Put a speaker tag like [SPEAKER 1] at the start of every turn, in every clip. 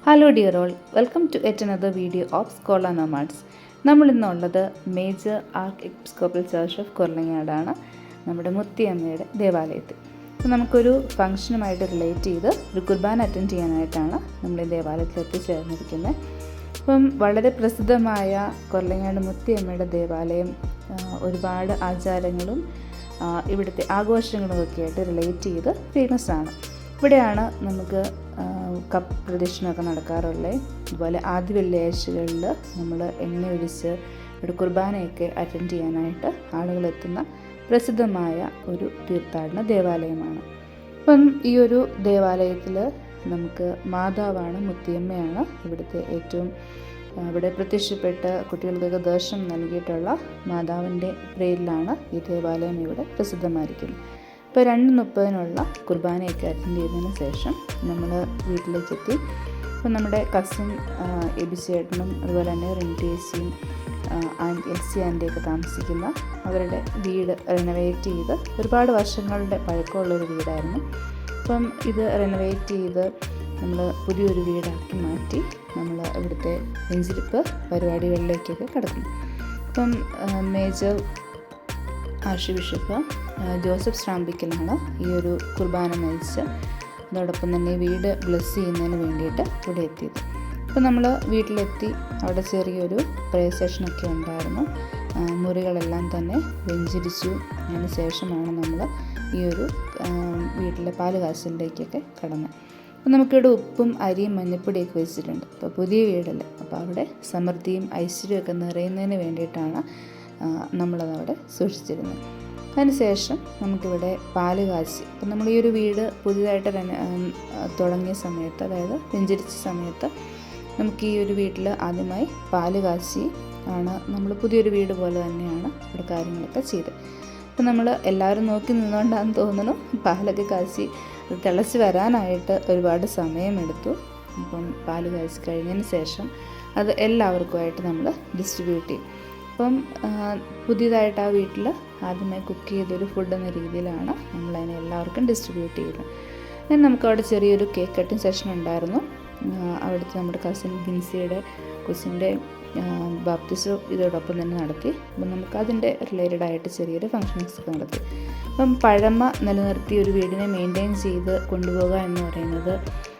[SPEAKER 1] Hello dear all, welcome to yet another video of scola nomads. നമ്മളിന്നുള്ളത് major arch episcopal church of കൊല്ലങ്ങാടാണ്, നമ്മുടെ മുത്തിയമ്മയുടെ ദേവാലയത്തിൽ. അപ്പോൾ നമുക്കൊരു ഫംഗ്ഷനുമായിട്ട് റിലേറ്റ് ചെയ്ത് ഒരു കുർബാന അറ്റൻഡ് ചെയ്യാനായിട്ടാണ് നമ്മൾ ഈ ദേവാലയത്തിൽ എത്തിച്ചേർന്നിരിക്കുന്നത്. അപ്പം വളരെ പ്രസിദ്ധമായ കൊല്ലങ്ങാട് മുത്തിയമ്മയുടെ ദേവാലയം ഒരുപാട് ആചാരങ്ങളും ഇവിടുത്തെ ആഘോഷങ്ങളും ഒക്കെ ആയിട്ട് റിലേറ്റ് ചെയ്ത് ഫേമസ് ആണ്. ഇവിടെയാണ് നമുക്ക് കപ്പ് പ്രദക്ഷിണമൊക്കെ നടക്കാറുള്ളത്. അതുപോലെ ആദ്യ വെള്ളിയാഴ്ചകളിൽ നമ്മൾ എണ്ണ ഒഴിച്ച് ഇവിടെ കുർബാനയൊക്കെ അറ്റൻഡ് ചെയ്യാനായിട്ട് ആളുകളെത്തുന്ന പ്രസിദ്ധമായ ഒരു തീർത്ഥാടന ദേവാലയമാണ്. അപ്പം ഈ ഒരു ദേവാലയത്തിൽ നമുക്ക് മാതാവാണ്, മുത്തിയമ്മയാണ് ഇവിടുത്തെ ഏറ്റവും ഇവിടെ പ്രത്യക്ഷപ്പെട്ട് കുട്ടികൾക്കൊക്കെ ദർശനം നൽകിയിട്ടുള്ള മാതാവിൻ്റെ പേരിലാണ് ഈ ദേവാലയം ഇവിടെ പ്രസിദ്ധമായിരിക്കുന്നത്. ഇപ്പോൾ 2:30 കുർബാനയൊക്കെ അറ്റൻഡ് ചെയ്തതിന് ശേഷം നമ്മൾ വീട്ടിലേക്കെത്തി. അപ്പോൾ നമ്മുടെ കസിൻ എബിച്ചേട്ടനും അതുപോലെ തന്നെ റിൻറ്റേച്ചിയും എൽസി ആൻ്റിയൊക്കെ താമസിക്കുന്ന അവരുടെ വീട് റെനോവേറ്റ് ചെയ്ത് ഒരുപാട് വർഷങ്ങളുടെ പഴക്കമുള്ളൊരു വീടായിരുന്നു. അപ്പം ഇത് റെനോവേറ്റ് ചെയ്ത് നമ്മൾ പുതിയൊരു വീടാക്കി മാറ്റി നമ്മൾ ഇവിടുത്തെ വെഞ്ചിരിപ്പ് പരിപാടികളിലേക്കൊക്കെ കടക്കുന്നു. അപ്പം മേജർ ആർച്ച് ബിഷപ്പ് ജോസഫ് ശ്രാമ്പിക്കലാണ് ഈ ഒരു കുർബാന നയിച്ച് അതോടൊപ്പം തന്നെ വീട് ബ്ലെസ് ചെയ്യുന്നതിന് വേണ്ടിയിട്ട് ഇവിടെ എത്തിയത്. അപ്പോൾ നമ്മൾ വീട്ടിലെത്തി. അവിടെ ചെറിയൊരു പ്രേയർ സെഷനൊക്കെ ഉണ്ടായിരുന്നു. മുറികളെല്ലാം തന്നെ വെഞ്ചരിച്ചു. അതിന് ശേഷമാണ് നമ്മൾ ഈ ഒരു വീട്ടിലെ പാല് കാച്ചലിലേക്കൊക്കെ കടന്നത്. അപ്പോൾ നമുക്കിവിടെ ഉപ്പും അരിയും മഞ്ഞപ്പൊടിയൊക്കെ വെച്ചിട്ടുണ്ട്. അപ്പോൾ പുതിയ വീടല്ലേ, അപ്പോൾ അവിടെ സമൃദ്ധിയും ഐശ്വര്യമൊക്കെ നിറയുന്നതിന് വേണ്ടിയിട്ടാണ് നമ്മളതവിടെ സൂക്ഷിച്ചിരുന്നത്. അതിനുശേഷം നമുക്കിവിടെ പാല് കാച്ചി, അപ്പം നമ്മൾ ഈ ഒരു വീട് പുതിയതായിട്ട് തുടങ്ങിയ സമയത്ത്, അതായത് വെഞ്ചരിച്ച സമയത്ത് നമുക്ക് ഈ ഒരു വീട്ടിൽ ആദ്യമായി പാല് കാച്ചി ആണ് നമ്മൾ പുതിയൊരു വീട് പോലെ തന്നെയാണ് ഇവിടെ കാര്യങ്ങളൊക്കെ ചെയ്തത്. അപ്പം നമ്മൾ എല്ലാവരും നോക്കി നിന്നുകൊണ്ടാണെന്ന് തോന്നുന്നു പാലൊക്കെ കാച്ചി തിളച്ച് വരാനായിട്ട് ഒരുപാട് സമയമെടുത്തു. അപ്പം പാല് കാച്ചി കഴിഞ്ഞതിന് ശേഷം അത് എല്ലാവർക്കുമായിട്ട് നമ്മൾ ഡിസ്ട്രിബ്യൂട്ട് ചെയ്യും. അപ്പം പുതിയതായിട്ട് ആ വീട്ടിൽ ആദ്യമായി കുക്ക് ചെയ്തൊരു ഫുഡ് എന്ന രീതിയിലാണ് നമ്മളതിനെ എല്ലാവർക്കും ഡിസ്ട്രിബ്യൂട്ട് ചെയ്യുന്നത്. then നമുക്കവിടെ ചെറിയൊരു കേക്ക് കട്ടിങ് സെഷൻ ഉണ്ടായിരുന്നു. അവിടുത്തെ നമ്മുടെ കസിൻ ബിൻസിയുടെ കൊച്ചിൻ്റെ ബാപ്റ്റിസം ഇതോടൊപ്പം തന്നെ നടത്തി. അപ്പം നമുക്കതിൻ്റെ റിലേറ്റഡ് ആയിട്ട് ചെറിയൊരു ഫങ്ഷൻസ് ഒക്കെ നടത്തി. അപ്പം പഴമ നിലനിർത്തി ഒരു വീടിനെ മെയിൻറ്റെയിൻ ചെയ്ത് കൊണ്ടുപോകുക എന്ന് പറയുന്നത്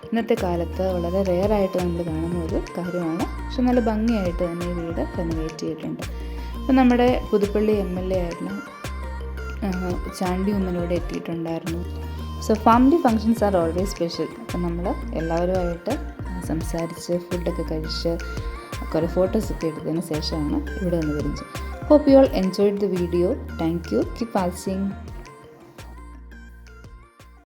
[SPEAKER 1] ഇന്നത്തെ കാലത്ത് വളരെ റെയറായിട്ട് നമ്മൾ കാണുന്ന ഒരു കാര്യമാണ്. പക്ഷെ നല്ല ഭംഗിയായിട്ട് തന്നെ ഈ വീട് റെനോവേറ്റ് ചെയ്തിട്ടുണ്ട്. അപ്പം നമ്മുടെ പുതുപ്പള്ളി MLA ആയിരുന്നു ചാണ്ടി ഉമ്മനോട് എത്തിയിട്ടുണ്ടായിരുന്നു. So family functions are always special. അപ്പം നമ്മൾ എല്ലാവരുമായിട്ട് സംസാരിച്ച് ഫുഡൊക്കെ കഴിച്ച് കുറേ ഫോട്ടോസൊക്കെ എടുത്തതിന് ശേഷമാണ് ഇവിടെ നിന്ന് വരുന്നത്. Hope you all enjoyed the video. Thank you. Keep watching.